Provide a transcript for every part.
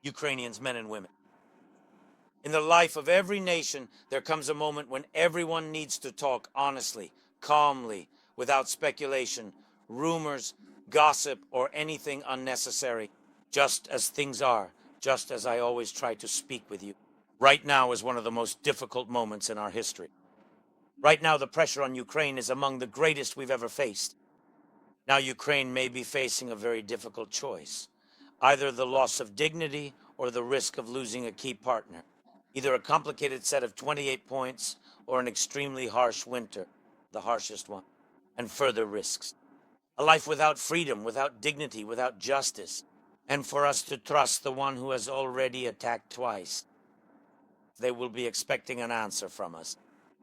Ukrainians, men and women. In the life of every nation, there comes a moment when everyone needs to talk honestly, calmly, without speculation, rumors, gossip, or anything unnecessary, just as things are, just as I always try to speak with you. Right now is one of the most difficult moments in our history. Right now, the pressure on Ukraine is among the greatest we've ever faced. Now, Ukraine may be facing a very difficult choice, either the loss of dignity or the risk of losing a key partner, either a complicated set of 28 points or an extremely harsh winter, the harshest one, and further risks. A life without freedom, without dignity, without justice, and for us to trust the one who has already attacked twice. They will be expecting an answer from us.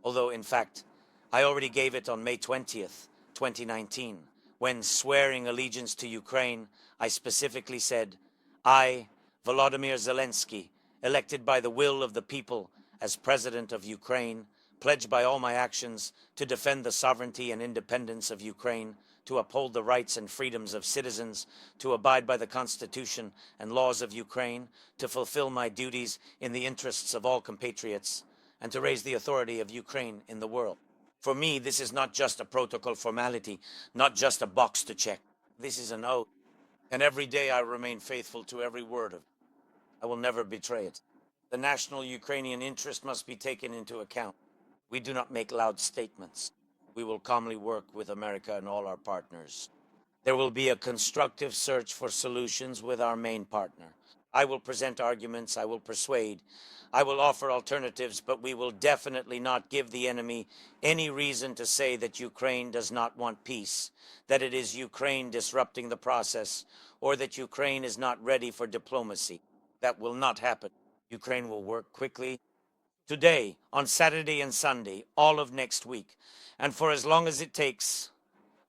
Although, in fact, I already gave it on May 20th, 2019, when swearing allegiance to Ukraine, I specifically said, I, Volodymyr Zelensky, elected by the will of the people as President of Ukraine, pledge by all my actions to defend the sovereignty and independence of Ukraine, to uphold the rights and freedoms of citizens, to abide by the Constitution and laws of Ukraine, to fulfill my duties in the interests of all compatriots, and to raise the authority of Ukraine in the world. For me, this is not just a protocol formality, not just a box to check. This is an oath, and every day I remain faithful to every word of it. I will never betray it. The national Ukrainian interest must be taken into account. We do not make loud statements. We will calmly work with America and all our partners. There will be a constructive search for solutions with our main partner. I will present arguments, I will persuade, I will offer alternatives, but we will definitely not give the enemy any reason to say that Ukraine does not want peace, that it is Ukraine disrupting the process, or that Ukraine is not ready for diplomacy. That will not happen. Ukraine will work quickly. Today, on Saturday and Sunday, all of next week, and for as long as it takes,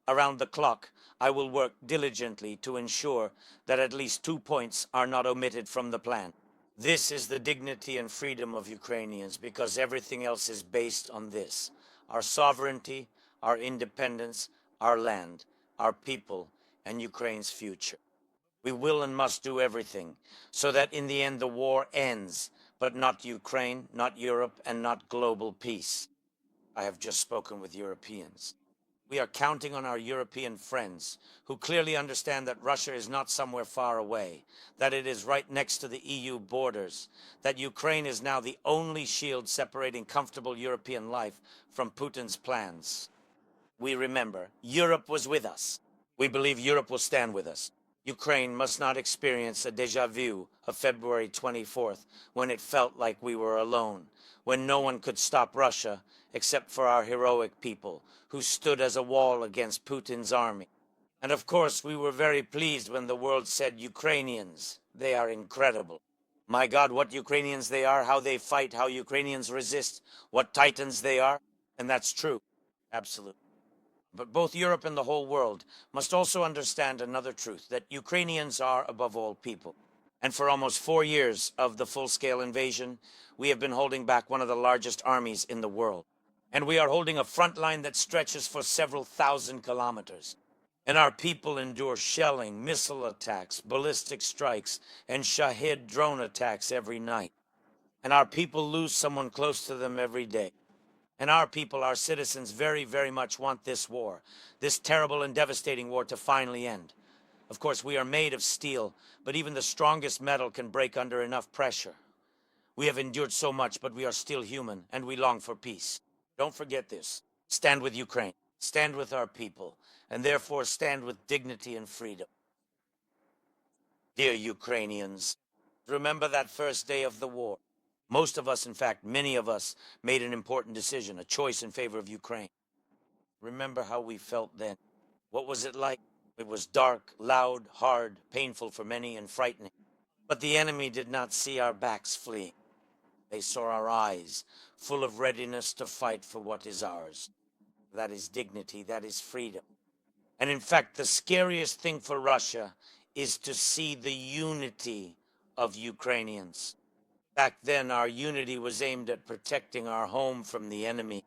around the clock, I will work diligently to ensure that at least 2 points are not omitted from the plan. This is the dignity and freedom of Ukrainians, because everything else is based on this: our sovereignty, our independence, our land, our people, and Ukraine's future. We will and must do everything so that in the end the war ends, but not Ukraine, not Europe, and not global peace. I have just spoken with Europeans. We are counting on our European friends who clearly understand that Russia is not somewhere far away, that it is right next to the EU borders, that Ukraine is now the only shield separating comfortable European life from Putin's plans. We remember, Europe was with us. We believe Europe will stand with us. Ukraine must not experience a déjà vu of February 24th, when it felt like we were alone, when no one could stop Russia except for our heroic people who stood as a wall against Putin's army. And of course, we were very pleased when the world said, Ukrainians, they are incredible. My God, what Ukrainians they are, how they fight, how Ukrainians resist, what titans they are. And that's true, absolutely. But both Europe and the whole world must also understand another truth, that Ukrainians are above all people. And for almost 4 years of the full-scale invasion, we have been holding back one of the largest armies in the world. And we are holding a front line that stretches for several thousand kilometers. And our people endure shelling, missile attacks, ballistic strikes, and Shahid drone attacks every night. And our people lose someone close to them every day. And our people, our citizens, very, very much want this war, this terrible and devastating war, to finally end. Of course, we are made of steel, but even the strongest metal can break under enough pressure. We have endured so much, but we are still human, and we long for peace. Don't forget this. Stand with Ukraine. Stand with our people, and therefore stand with dignity and freedom. Dear Ukrainians, remember that first day of the war. Most of us, in fact, many of us, made an important decision, a choice in favor of Ukraine. Remember how we felt then. What was it like? It was dark, loud, hard, painful for many, and frightening. But the enemy did not see our backs fleeing. They saw our eyes, full of readiness to fight for what is ours. That is dignity, that is freedom. And in fact, the scariest thing for Russia is to see the unity of Ukrainians. Back then, our unity was aimed at protecting our home from the enemy.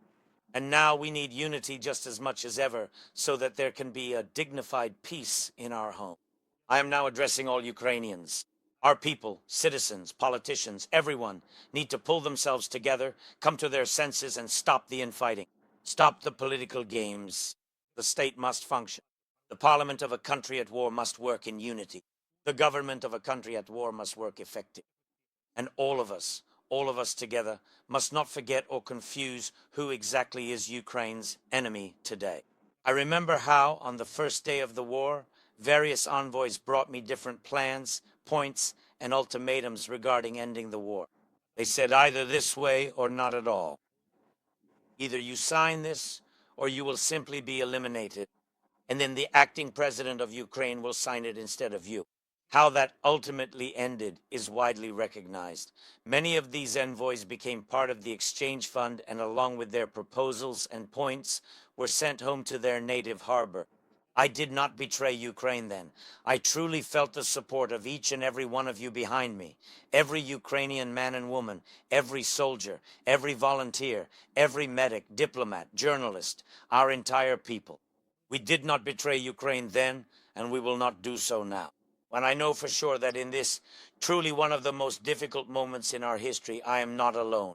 And now we need unity just as much as ever, so that there can be a dignified peace in our home. I am now addressing all Ukrainians. Our people, citizens, politicians, everyone need to pull themselves together, come to their senses, and stop the infighting. Stop the political games. The state must function. The parliament of a country at war must work in unity. The government of a country at war must work effectively. And all of us together, must not forget or confuse who exactly is Ukraine's enemy today. I remember how, on the first day of the war, various envoys brought me different plans, points, and ultimatums regarding ending the war. They said either this way or not at all. Either you sign this or you will simply be eliminated, and then the acting president of Ukraine will sign it instead of you. How that ultimately ended is widely recognized. Many of these envoys became part of the exchange fund and, along with their proposals and points, were sent home to their native harbor. I did not betray Ukraine then. I truly felt the support of each and every one of you behind me. Every Ukrainian man and woman, every soldier, every volunteer, every medic, diplomat, journalist, our entire people. We did not betray Ukraine then, and we will not do so now. And I know for sure that in this truly one of the most difficult moments in our history, I am not alone.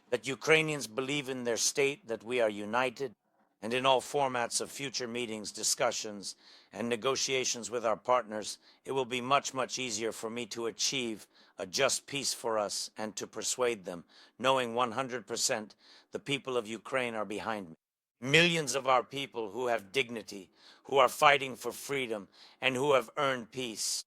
That Ukrainians believe in their state, that we are united, and in all formats of future meetings, discussions, and negotiations with our partners, it will be much, much easier for me to achieve a just peace for us and to persuade them, knowing 100% the people of Ukraine are behind me. Millions of our people who have dignity, who are fighting for freedom, and who have earned peace.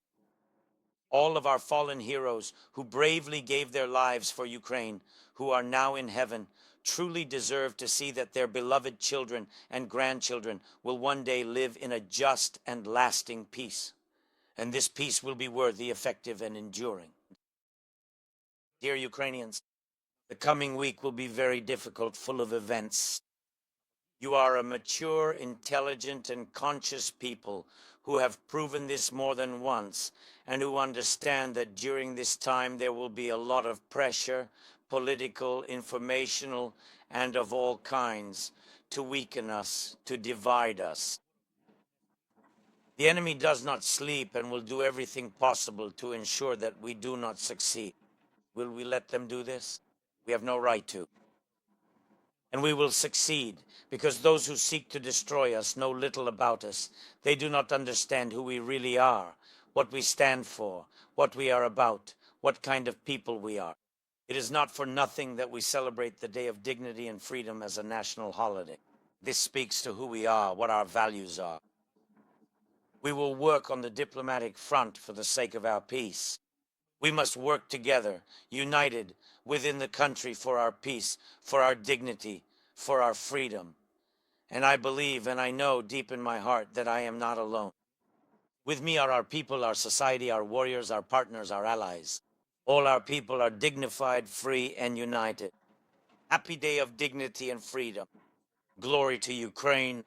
All of our fallen heroes who bravely gave their lives for Ukraine, who are now in heaven, truly deserve to see that their beloved children and grandchildren will one day live in a just and lasting peace. And this peace will be worthy, effective, and enduring. Dear Ukrainians, the coming week will be very difficult, full of events. You are a mature, intelligent, and conscious people who have proven this more than once, and who understand that during this time there will be a lot of pressure, political, informational, and of all kinds, to weaken us, to divide us. The enemy does not sleep and will do everything possible to ensure that we do not succeed. Will we let them do this? We have no right to. And we will succeed, because those who seek to destroy us know little about us. They do not understand who we really are, what we stand for, what we are about, what kind of people we are. It is not for nothing that we celebrate the Day of Dignity and Freedom as a national holiday. This speaks to who we are, what our values are. We will work on the diplomatic front for the sake of our peace. We must work together, united within the country for our peace, for our dignity, for our freedom. And I believe and I know deep in my heart that I am not alone. With me are our people, our society, our warriors, our partners, our allies. All our people are dignified, free, and united. Happy Day of Dignity and Freedom. Glory to Ukraine.